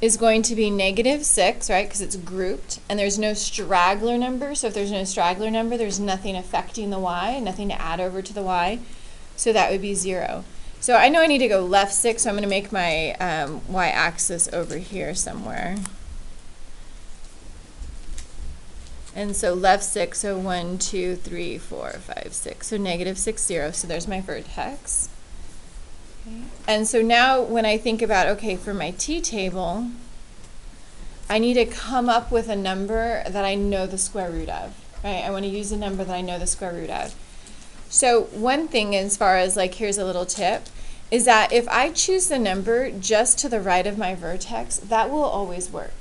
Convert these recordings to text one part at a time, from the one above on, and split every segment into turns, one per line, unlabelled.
is going to be -6, right, because it's grouped, and there's no straggler number. So if there's no straggler number, there's nothing affecting the y, nothing to add over to the y. So that would be 0. So I know I need to go left 6, so I'm going to make my y-axis over here somewhere. And so left 6, so 1, 2, 3, 4, 5, 6. So -6, 0. So there's my vertex. Okay. And so now when I think about, okay, for my t-table, I need to come up with a number that I know the square root of, right? I want to use a number that I know the square root of. So one thing as far as like, here's a little tip, is that if I choose the number just to the right of my vertex, that will always work.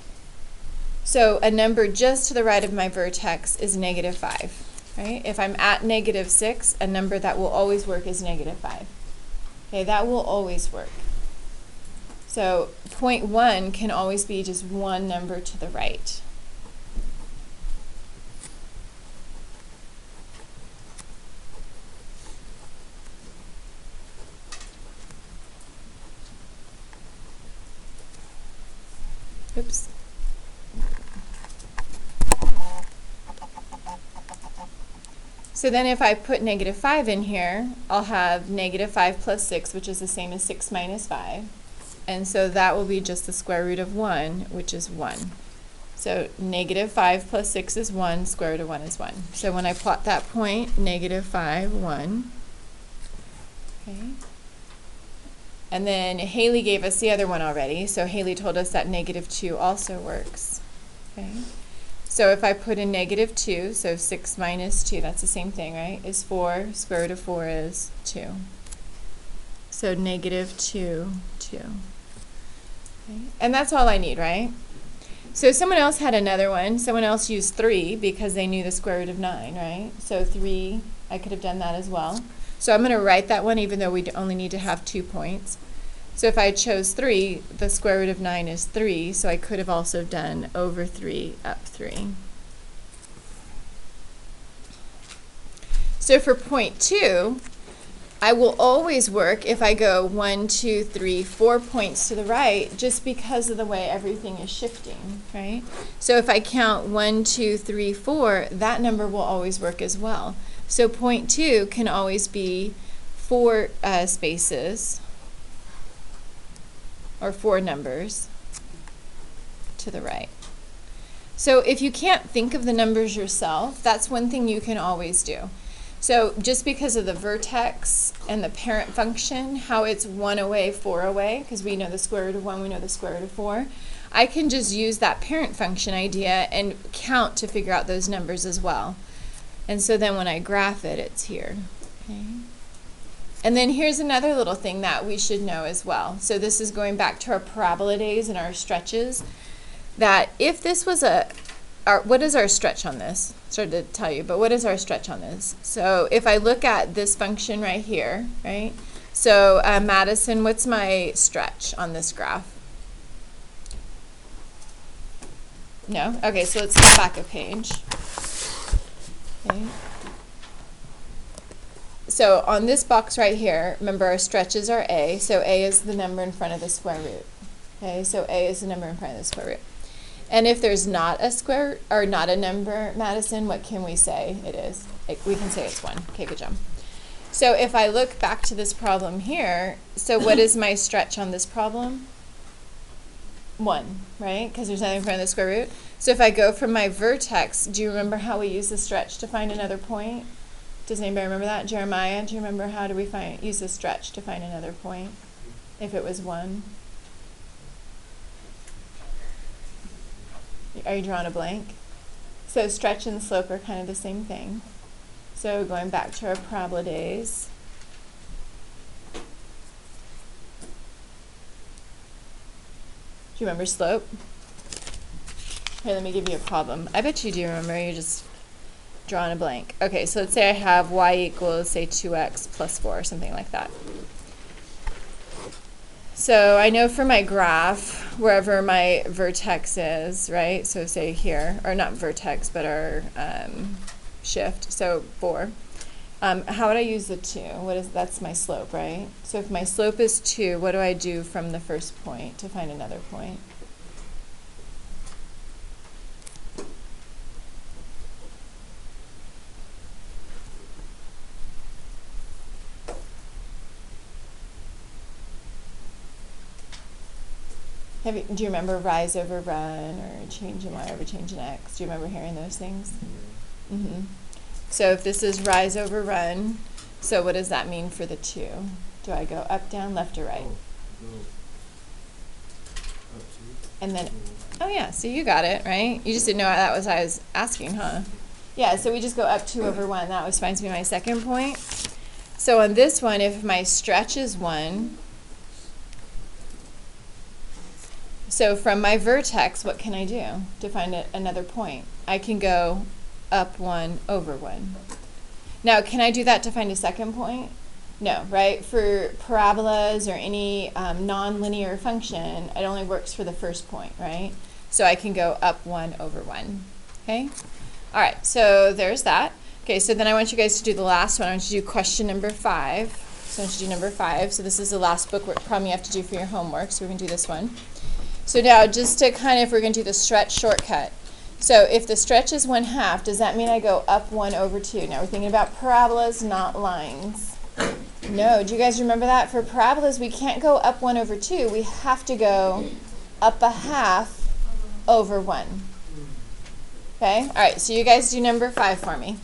So a number just to the right of my vertex is -5, right? If I'm at -6, a number that will always work is -5. Okay, that will always work. So 0.1 can always be just one number to the right. Oops. So then if I put -5 in here, I'll have -5 plus 6, which is the same as 6 minus 5. And so that will be just the square root of 1, which is 1. So -5 plus 6 is 1, square root of 1 is 1. So when I plot that point, -5, 1. Okay. And then Haley gave us the other one already. So Haley told us that -2 also works. Okay. So if I put in -2, so 6 minus 2, that's the same thing, right, is 4. Square root of 4 is 2. So -2, 2. Okay. And that's all I need, right? So someone else had another one. Someone else used 3 because they knew the square root of 9, right? So 3, I could have done that as well. So I'm going to write that one even though we only need to have 2 points. So if I chose 3, the square root of 9 is 3, so I could have also done over 3 up 3. So for point 2, I will always work if I go 1, 2, 3, 4 points to the right, just because of the way everything is shifting, right? So if I count 1, 2, 3, 4, that number will always work as well. So point 2 can always be 4 spaces, or 4 numbers to the right. So if you can't think of the numbers yourself, that's one thing you can always do. So just because of the vertex and the parent function, how it's 1 away, 4 away, because we know the square root of 1, we know the square root of 4, I can just use that parent function idea and count to figure out those numbers as well. And so then when I graph it, it's here. Okay. And then here's another little thing that we should know as well. So this is going back to our parabola days and our stretches, that if this was what is our stretch on this? Started to tell you, but what is our stretch on this? So if I look at this function right here, right? So Madison, what's my stretch on this graph? No? Okay, so let's go back a page. Okay. So on this box right here, remember our stretches are a, so a is the number in front of the square root. Okay, so a is the number in front of the square root. And if there's not a square, or not a number, Madison, what can we say it is? We can say it's 1. Okay, good job. So if I look back to this problem here, so what is my stretch on this problem? 1, right? Because there's nothing in front of the square root. So if I go from my vertex, do you remember how we use the stretch to find another point? Does anybody remember that? Jeremiah, do you remember how do we use the stretch to find another point if it was 1? Are you drawing a blank? So stretch and slope are kind of the same thing. So going back to our parabola days. Do you remember slope? Here, let me give you a problem. I bet you do remember. You're just drawing a blank. Okay, so let's say I have y equals, say, 2x plus 4 or something like that. So I know for my graph, wherever my vertex is, right? So say here, or not vertex, but our shift, so 4. How would I use the 2? That's my slope, right? So if my slope is 2, what do I do from the first point to find another point? Do you remember rise over run or change in y over change in x? Do you remember hearing those things? Mm-hmm. So if this is rise over run, so what does that mean for the 2? Do I go up, down, left, or right? And then, oh yeah, so you got it, right? You just didn't know that was what I was asking, huh? Yeah, so we just go up 2 over 1. That was finds me my second point. So on this one, if my stretch is 1, so from my vertex, what can I do to find another point? I can go up 1 over 1. Now, can I do that to find a second point? No, right? For parabolas or any nonlinear function, it only works for the first point, right? So I can go up 1 over 1, okay? All right, so there's that. Okay, so then I want you guys to do the last one. I want you to do question number 5. So I want you to do number 5. So this is the last book problem you have to do for your homework, so we're going to do this one. So now, just to kind of, we're going to do the stretch shortcut. So if the stretch is 1/2, does that mean I go up 1 over 2? Now we're thinking about parabolas, not lines. No, do you guys remember that? For parabolas, we can't go up 1 over 2. We have to go up 1/2 over 1. Okay? All right, so you guys do number 5 for me.